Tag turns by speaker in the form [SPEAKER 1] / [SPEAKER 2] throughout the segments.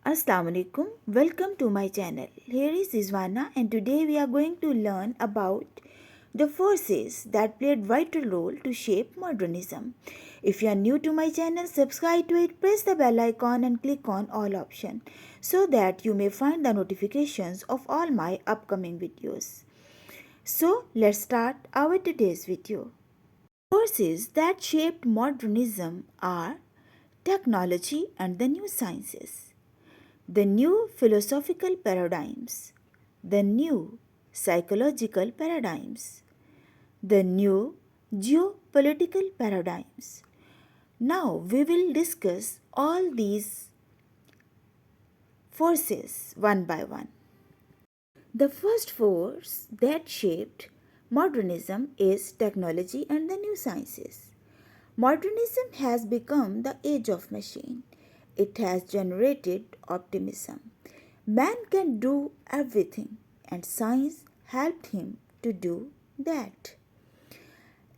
[SPEAKER 1] Assalamu Alaikum. Welcome to my channel. Here is Rizwana and today we are going to learn about the forces that played vital role to shape modernism. If you are new to my channel, subscribe to it, press the bell icon and click on all option so that you may find the notifications of all my upcoming videos. So let's start our today's video. Forces that shaped modernism are technology and the new sciences, the new philosophical paradigms, the new psychological paradigms, the new geopolitical paradigms. Now we will discuss all these forces one by one. The first force that shaped modernism is technology and the new sciences. Modernism has become the age of machine. It has generated optimism. Man can do everything, and science helped him to do that.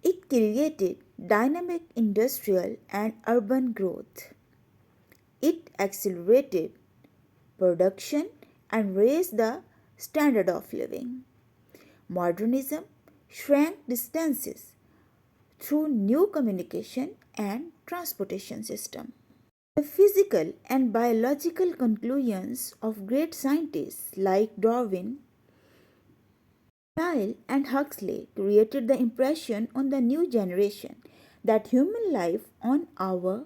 [SPEAKER 1] It created dynamic industrial and urban growth. It accelerated production and raised the standard of living. Modernism shrank distances through new communication and transportation system. The physical and biological conclusions of great scientists like Darwin, Lyell, and Huxley created the impression on the new generation that human life on our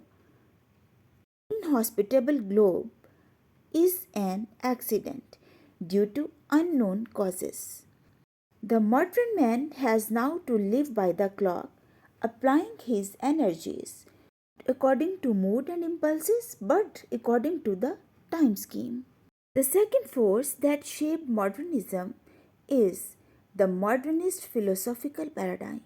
[SPEAKER 1] inhospitable globe is an accident due to unknown causes. The modern man has now to live by the clock, applying his energies according to mood and impulses, but according to the time scheme. The second force that shaped modernism is the modernist philosophical paradigm.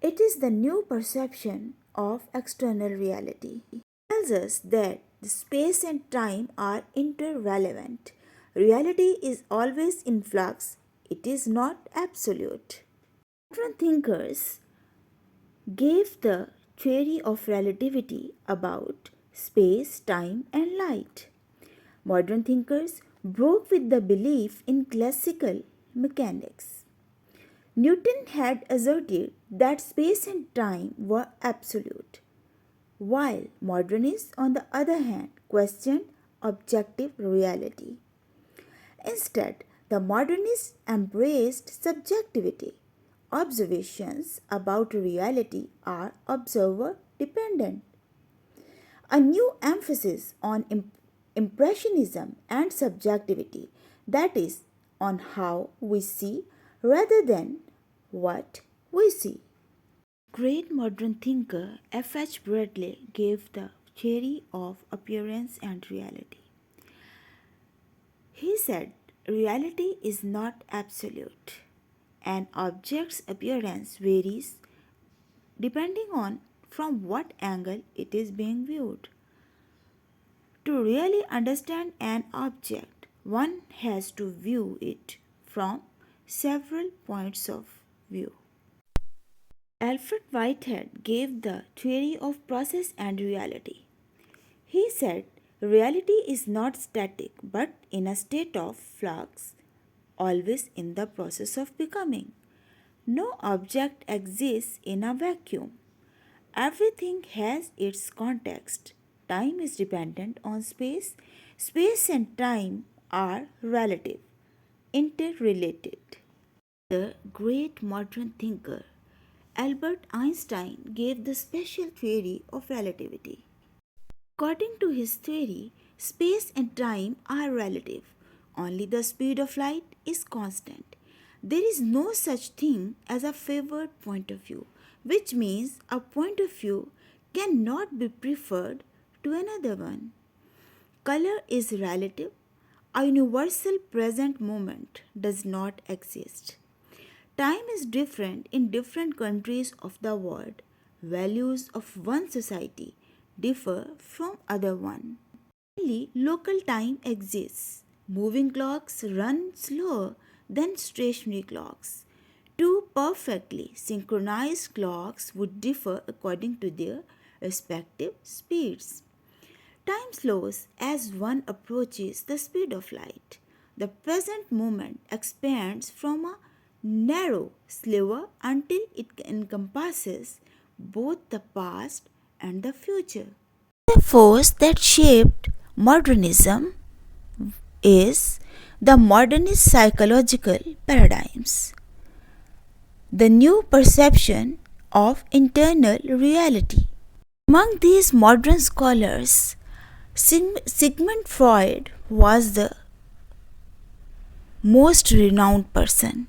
[SPEAKER 1] It is the new perception of external reality. It tells us that the space and time are interrelevant. Reality is always in flux, it is not absolute. Modern thinkers gave the theory of relativity about space, time, and light. Modern thinkers broke with the belief in classical mechanics. Newton had asserted that space and time were absolute, while modernists, on the other hand, questioned objective reality. Instead, the modernists embraced subjectivity. Observations about reality are observer dependent. A new emphasis on impressionism and subjectivity, that is, on how we see rather than what we see. Great modern thinker F.H. Bradley gave the theory of appearance and reality. He said, reality is not absolute. An object's appearance varies depending on from what angle it is being viewed. To really understand an object, one has to view it from several points of view. Alfred Whitehead gave the theory of process and reality. He said, reality is not static but in a state of flux, always in the process of becoming. No object exists in a vacuum. Everything has its context. Time is dependent on space. Space and time are relative, interrelated. The great modern thinker Albert Einstein gave the special theory of relativity. According to his theory, space and time are relative. Only the speed of light is constant. There is no such thing as a favored point of view, which means a point of view cannot be preferred to another one. Color is relative. A universal present moment does not exist. Time is different in different countries of the world. Values of one society differ from other one. Only local time exists. Moving clocks run slower than stationary clocks. Two perfectly synchronized clocks would differ according to their respective speeds. Time slows as one approaches the speed of light. The present moment expands from a narrow sliver until it encompasses both the past and the future. The force that shaped modernism is the modernist psychological paradigms. The new perception of internal reality. Among these modern scholars, Sigmund Freud was the most renowned person.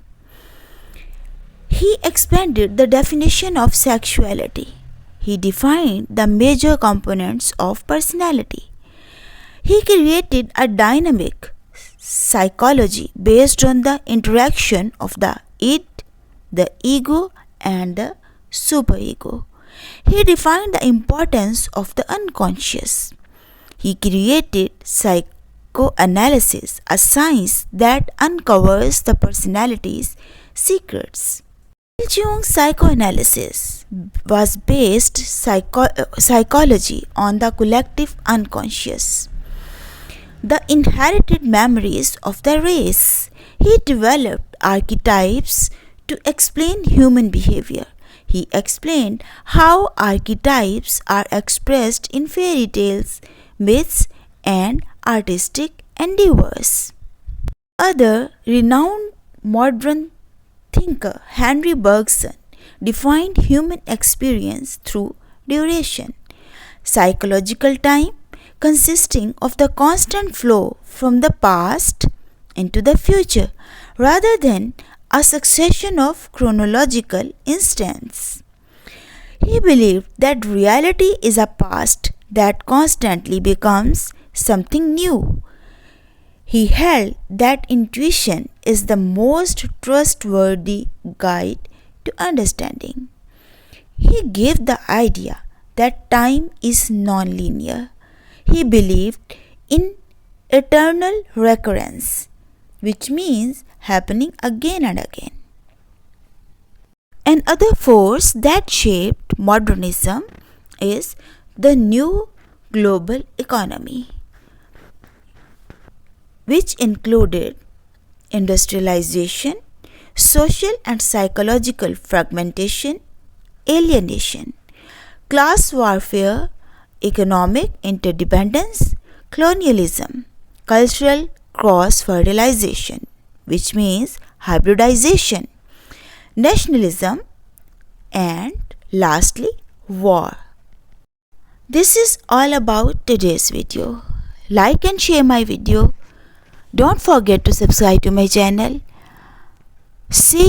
[SPEAKER 1] He expanded the definition of sexuality. He defined the major components of personality. He created a dynamic psychology based on the interaction of the id, the ego, and the superego. He defined the importance of the unconscious. He created psychoanalysis, a science that uncovers the personality's secrets. Jung's psychoanalysis was based psychology on the collective unconscious, the inherited memories of the race. He developed archetypes to explain human behavior. He explained how archetypes are expressed in fairy tales, myths, and artistic endeavors. Other renowned modern thinker, Henry Bergson, defined human experience through duration, psychological time consisting of the constant flow from the past into the future rather than a succession of chronological instants. He believed that reality is a past that constantly becomes something new. He held that intuition is the most trustworthy guide to understanding. He gave the idea that time is non-linear. He believed in eternal recurrence, which means happening again and again. Another force that shaped modernism is the new global economy, which included industrialization, social and psychological fragmentation, alienation, class warfare, economic interdependence, colonialism, cultural cross-fertilization, which means hybridization, nationalism, and lastly, war. This is all about today's video. Like and share my video. Don't forget to subscribe to my channel. See